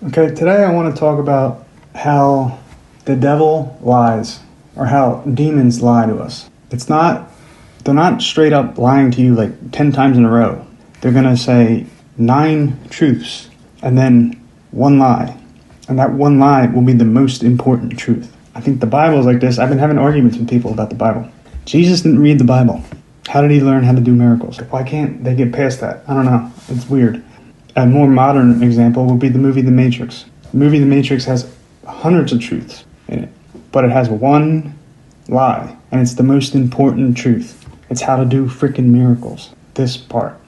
Okay, today I want to talk about how the devil lies, or how demons lie to us. They're not straight up lying to you like 10 times in a row. They're going to say 9 truths and then one lie. And that one lie will be the most important truth. I think the Bible is like this. I've been having arguments with people about the Bible. Jesus didn't read the Bible. How did he learn how to do miracles? Why can't they get past that? I don't know. It's weird. A more modern example would be the movie The Matrix. The movie The Matrix has hundreds of truths in it, but it has one lie, and it's the most important truth. It's how to do freaking miracles. This part.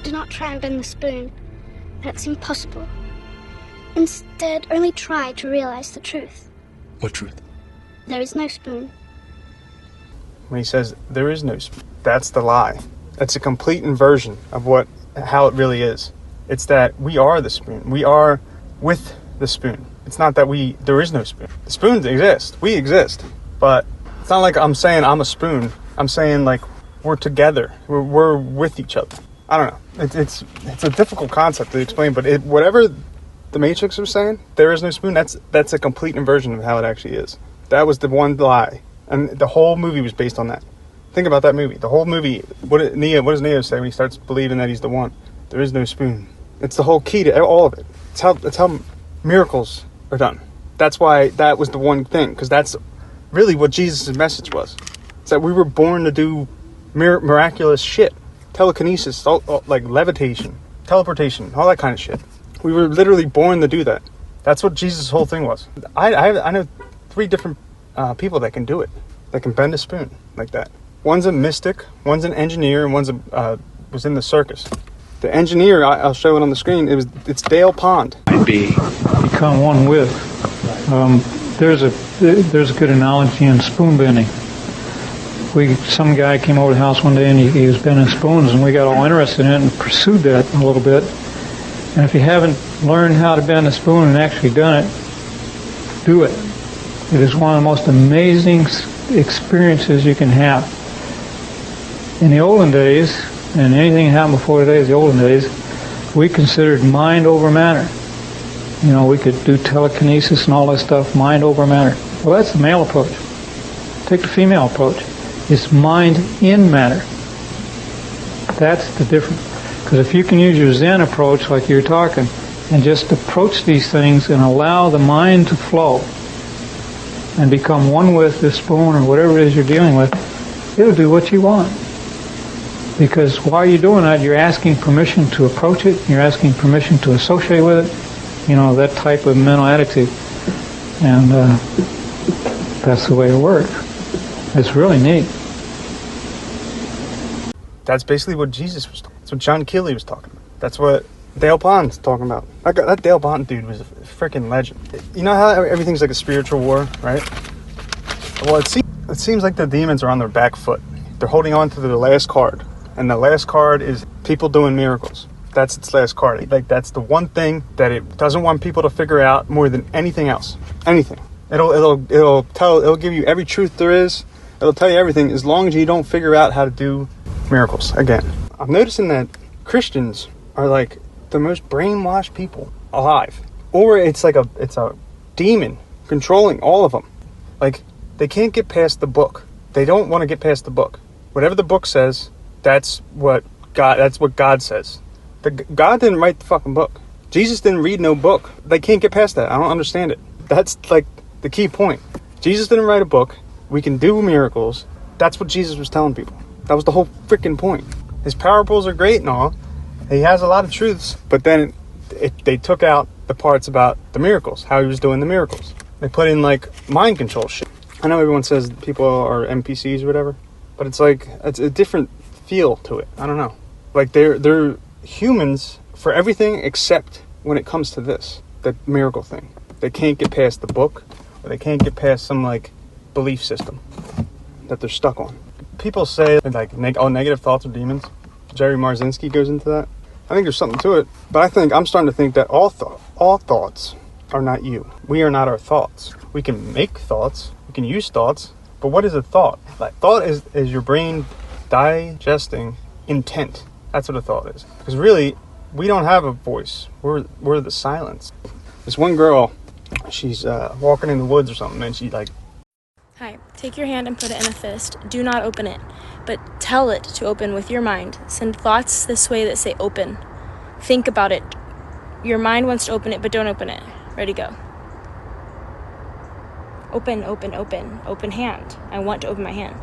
Do not try and bend the spoon. That's impossible. Instead, only try to realize the truth. What truth? There is no spoon. When he says there is no spoon, that's the lie. That's a complete inversion of how it really is. It's that we are the spoon. We are with the spoon. It's not that there is no spoon. The spoons exist. We exist. But it's not like I'm saying I'm a spoon. I'm saying like we're together. We're with each other. I don't know. It's a difficult concept to explain, but whatever the Matrix was saying, there is no spoon, that's a complete inversion of how it actually is. That was the one lie. And the whole movie was based on that. Think about that movie. The whole movie, what does Neo say when he starts believing that he's the one? There is no spoon. It's the whole key to all of it. It's how miracles are done. That's why that was the one thing, because that's really what Jesus' message was. It's that we were born to do miraculous shit. Telekinesis, like levitation, teleportation, all that kind of shit. We were literally born to do that. That's what Jesus' whole thing was. I know 3 different people that can do it, that can bend a spoon like that. One's a mystic, one's an engineer, and one's was in the circus. The engineer, I'll show it on the screen. It's Dale Pond. Become one with. There's a good analogy in spoon bending. Some guy came over to the house one day and he was bending spoons, and we got all interested in it and pursued that a little bit. And if you haven't learned how to bend a spoon and actually done it, do it. It is one of the most amazing experiences you can have. In the olden days, and anything that happened before today is the olden days, we considered mind over matter. You know, we could do telekinesis and all that stuff, mind over matter. Well, that's the male approach. Take the female approach. It's mind in matter. That's the difference. Because if you can use your Zen approach like you're talking, and just approach these things and allow the mind to flow and become one with the spoon or whatever it is you're dealing with, it'll do what you want. Because while you're doing that, you're asking permission to approach it, you're asking permission to associate with it, you know, that type of mental attitude. And that's the way it works. It's really neat. That's basically what Jesus was talking about. That's what John Keeley was talking about. That's what Dale Pond's talking about. That Dale Pond dude was a freaking legend. You know how everything's like a spiritual war, right? Well, it seems like the demons are on their back foot. They're holding on to their last card. And the last card is people doing miracles. That's its last card. Like, that's the one thing that it doesn't want people to figure out more than anything else. Anything. It'll give you every truth there is. It'll tell you everything as long as you don't figure out how to do miracles. Again, I'm noticing that Christians are like the most brainwashed people alive. Or it's a demon controlling all of them. Like, they can't get past the book. They don't want to get past the book. Whatever the book says, that's what God says. God didn't write the fucking book. Jesus didn't read no book. They can't get past that. I don't understand it. That's like the key point. Jesus didn't write a book. We can do miracles. That's what Jesus was telling people. That was the whole freaking point. His parables are great and all. He has a lot of truths, but then they took out the parts about the miracles, how he was doing the miracles. They put in like mind control shit. I know everyone says people are NPCs or whatever, but it's like, it's a different feel to it. I don't know. Like they're humans for everything except when it comes to this, the miracle thing. They can't get past the book, or they can't get past some like belief system that they're stuck on. People say like negative thoughts are demons. Jerry Marzinski goes into that. I think there's something to it, but I'm starting to think that all thoughts are not you. We are not our thoughts. We can make thoughts. We can use thoughts. But what is a thought? Like, thought is your brain digesting intent. That's what a thought is. Because really, we don't have a voice. We're the silence. This one girl, she's walking in the woods or something, and she like... Hi, take your hand and put it in a fist. Do not open it, but tell it to open with your mind. Send thoughts this way that say open. Think about it. Your mind wants to open it, but don't open it. Ready, go. Open, open, open. Open hand. I want to open my hand.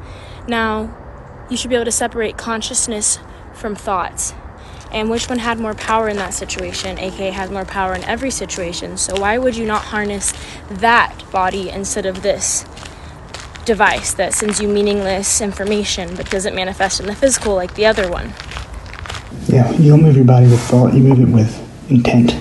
Now, you should be able to separate consciousness from thoughts. And which one had more power in that situation? aka has more power in every situation. So why would you not harness that body instead of this device that sends you meaningless information but doesn't manifest in the physical like the other one? Yeah, you don't move your body with thought, you move it with intent.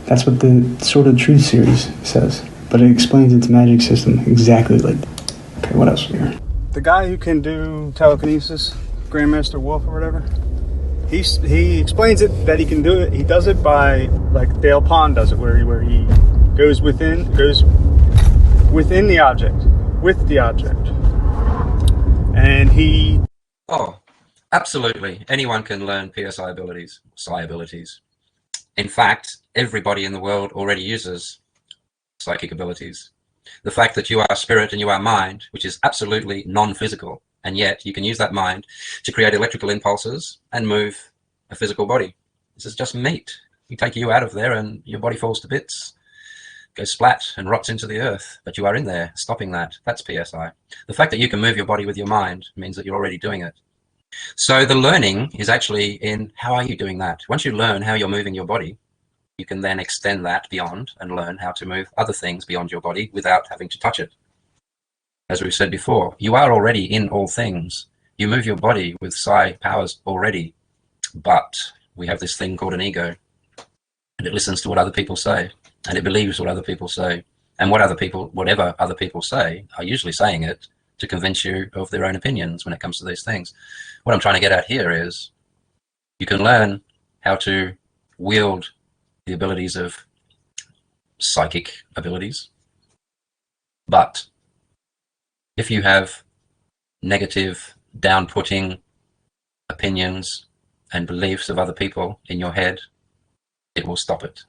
That's what the Sword of Truth series says. But it explains its magic system exactly like that. Okay, what else here? The guy who can do telekinesis, Grandmaster Wolf or whatever, he explains it that he can do it. He does it by, like Dale Pond does it, where he goes within the object, with the object. And he... Oh, absolutely. Anyone can learn PSI abilities, psi abilities. In fact, everybody in the world already uses psychic abilities. The fact that you are spirit and you are mind, which is absolutely non-physical, and yet you can use that mind to create electrical impulses and move a physical body. This is just meat. You take you out of there and your body falls to bits, goes splat and rots into the earth, but you are in there stopping that. That's PSI. The fact that you can move your body with your mind means that you're already doing it. So the learning is actually in how are you doing that. Once you learn how you're moving your body, you can then extend that beyond and learn how to move other things beyond your body without having to touch it. As we've said before, you are already in all things. You move your body with psi powers already, but we have this thing called an ego, and it listens to what other people say, and it believes what other people say, and whatever other people say are usually saying it to convince you of their own opinions when it comes to these things. What I'm trying to get at here is you can learn how to wield the abilities of psychic abilities, but if you have negative, down-putting opinions and beliefs of other people in your head, it will stop it.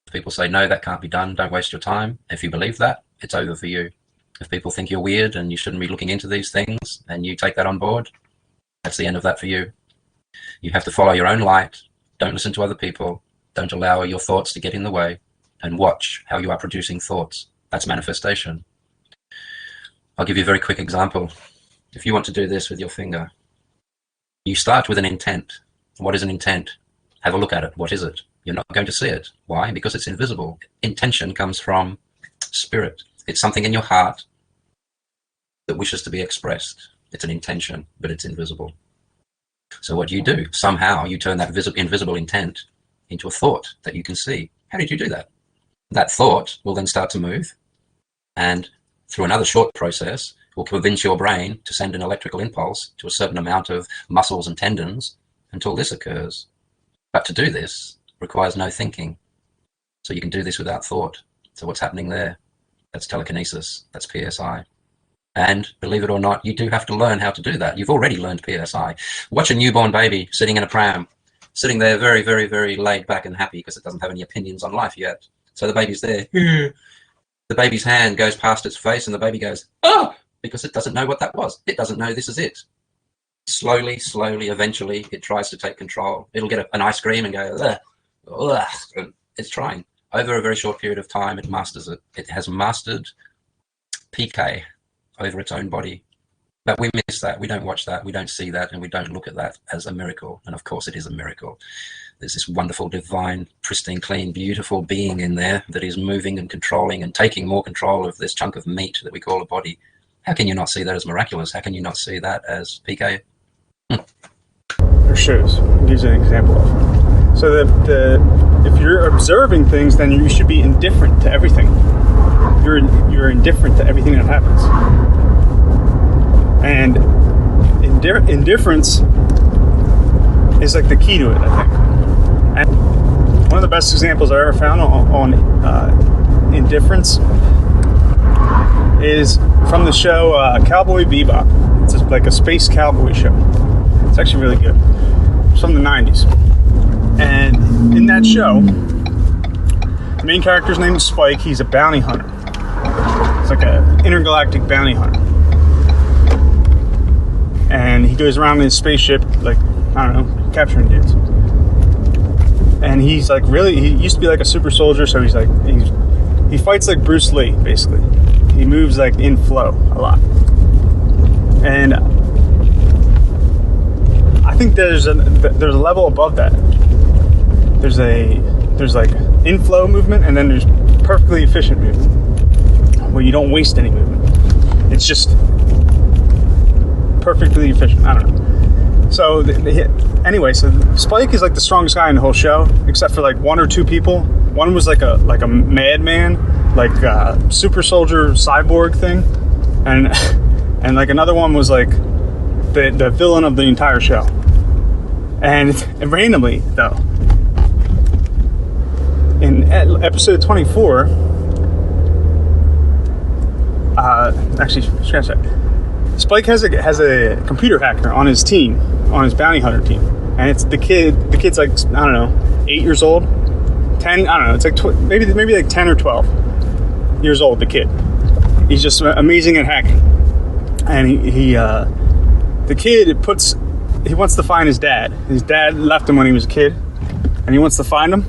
If people say, no, that can't be done, don't waste your time, if you believe that, it's over for you. If people think you're weird and you shouldn't be looking into these things and you take that on board, that's the end of that for you. You have to follow your own light. Don't listen to other people. Don't allow your thoughts to get in the way, and watch how you are producing thoughts. That's manifestation. I'll give you a very quick example. If you want to do this with your finger, you start with an intent. What is an intent? Have a look at it. What is it? You're not going to see it. Why? Because it's invisible. Intention comes from spirit. It's something in your heart that wishes to be expressed. It's an intention, but it's invisible. So what do? Somehow you turn that invisible intent into a thought that you can see. How did you do that? That thought will then start to move, and through another short process will convince your brain to send an electrical impulse to a certain amount of muscles and tendons until this occurs. But to do this requires no thinking. So you can do this without thought. So what's happening there? That's telekinesis. That's PSI. And believe it or not, you do have to learn how to do that. You've already learned PSI. Watch a newborn baby sitting in a pram, sitting there very, very, very laid back and happy because it doesn't have any opinions on life yet. So the baby's there. The baby's hand goes past its face and the baby goes, oh, because it doesn't know what that was. It doesn't know this is it. Slowly, eventually, it tries to take control. It'll get an ice cream and go, ugh, ugh. It's trying. Over a very short period of time, it masters it. It has mastered PK over its own body. But we miss that. We don't watch that. We don't see that. And we don't look at that as a miracle. And of course, it is a miracle. There's this wonderful, divine, pristine, clean, beautiful being in there that is moving and controlling and taking more control of this chunk of meat that we call a body. How can you not see that as miraculous? How can you not see that as PK? Or shows. Gives an example of. So if you're observing things, then you should be indifferent to everything. You're indifferent to everything that happens. And indifference is like the key to it, I think. And one of the best examples I ever found on indifference is from the show Cowboy Bebop. It's just like a space cowboy show. It's actually really good. It's from the 90s. And in that show, the main character's name is Spike. He's a bounty hunter. It's like an intergalactic bounty hunter. And he goes around in his spaceship, like, I don't know, capturing dudes. And he's like he used to be like a super soldier, so he fights like Bruce Lee, basically. He moves like in flow a lot. And I think there's a level above that. There's like inflow movement, and then there's perfectly efficient movement where you don't waste any movement. It's just perfectly efficient. I don't know. So anyway, so Spike is like the strongest guy in the whole show, except for like one or two people. One was like a madman, like super soldier cyborg thing, and like another one was like the villain of the entire show. And randomly though, in episode 24, actually scratch that. Spike has a computer hacker on his team, on his bounty hunter team, and it's the kid. The kid's like, I don't know, 8 years old, 10. I don't know. It's like maybe like 10 or 12 years old. The kid. He's just amazing at hacking, and the kid he wants to find his dad. His dad left him when he was a kid, and he wants to find him.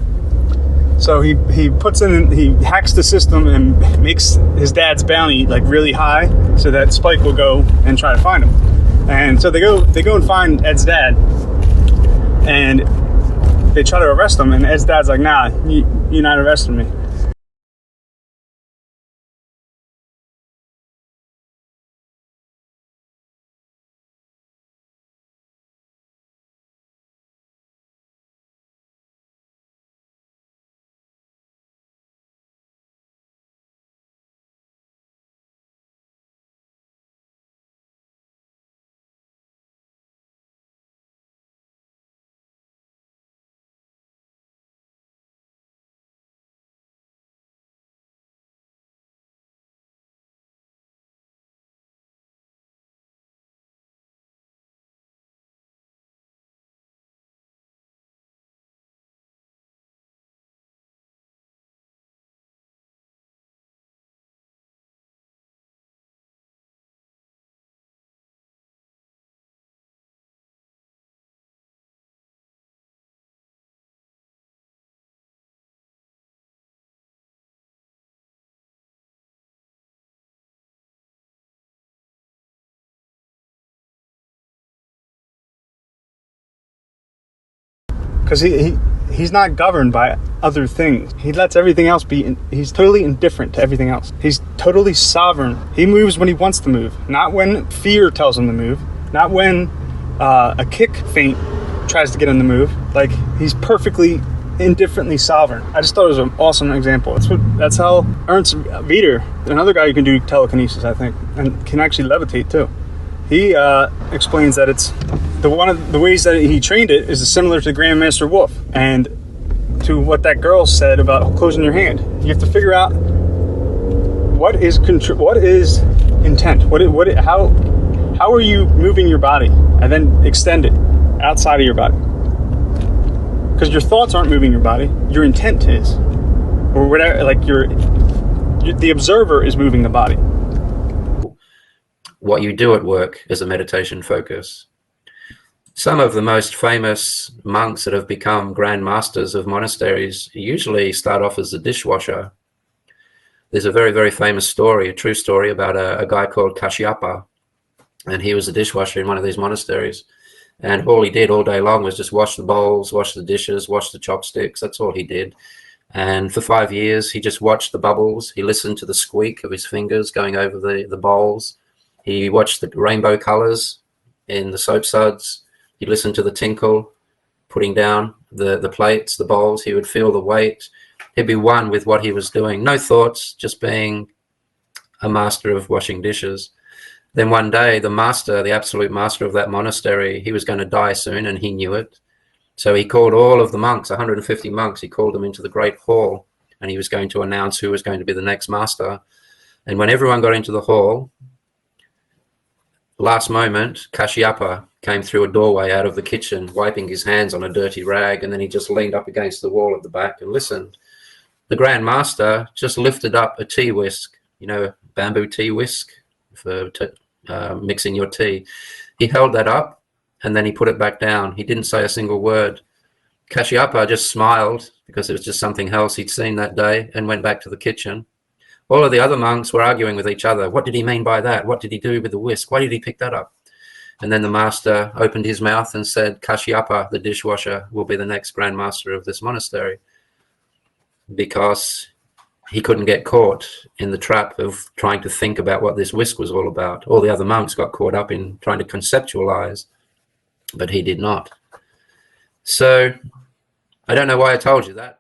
So he hacks the system and makes his dad's bounty like really high, so that Spike will go and try to find him. And so they go and find Ed's dad, and they try to arrest him. And Ed's dad's like, "Nah, you're not arresting me." Because he's not governed by other things. He lets everything else be. He's totally indifferent to everything else. He's totally sovereign. He moves when he wants to move, not when fear tells him to move, not when a kick feint tries to get him to move. Like, he's perfectly indifferently sovereign. I just thought it was an awesome example. That's how Ernst Veter, another guy who can do telekinesis, I think, and can actually levitate too. He explains that it's one of the ways that he trained it is similar to Grandmaster Wolf, and to what that girl said about closing your hand. You have to figure out what is intent. How are you moving your body, and then extend it outside of your body. Because your thoughts aren't moving your body, your intent is, or whatever. Like the observer is moving the body. What you do at work is a meditation focus. Some of the most famous monks that have become grand masters of monasteries usually start off as a dishwasher. There's a very, very famous story, a true story, about a guy called Kashyapa, and he was a dishwasher in one of these monasteries. And all he did all day long was just wash the bowls, wash the dishes, wash the chopsticks. That's all he did. And for 5 years, he just watched the bubbles. He listened to the squeak of his fingers going over the bowls. He watched the rainbow colors in the soap suds. He'd listen to the tinkle, putting down the plates, the bowls. He would feel the weight. He'd be one with what he was doing. No thoughts, just being a master of washing dishes. Then one day, the master, the absolute master of that monastery, he was going to die soon, and he knew it. So he called all of the monks, 150 monks, he called them into the great hall, and he was going to announce who was going to be the next master. And when everyone got into the hall, last moment, Kashyapa came through a doorway out of the kitchen, wiping his hands on a dirty rag, and then he just leaned up against the wall at the back and listened. The Grand Master just lifted up a tea whisk, you know, a bamboo tea whisk for mixing your tea. He held that up, and then he put it back down. He didn't say a single word. Kashyapa just smiled, because it was just something else he'd seen that day, and went back to the kitchen. All of the other monks were arguing with each other. What did he mean by that? What did he do with the whisk? Why did he pick that up? And then the master opened his mouth and said, Kashyapa, the dishwasher, will be the next Grand Master of this monastery, because he couldn't get caught in the trap of trying to think about what this whisk was all about. All the other monks got caught up in trying to conceptualize, but he did not. So I don't know why I told you that.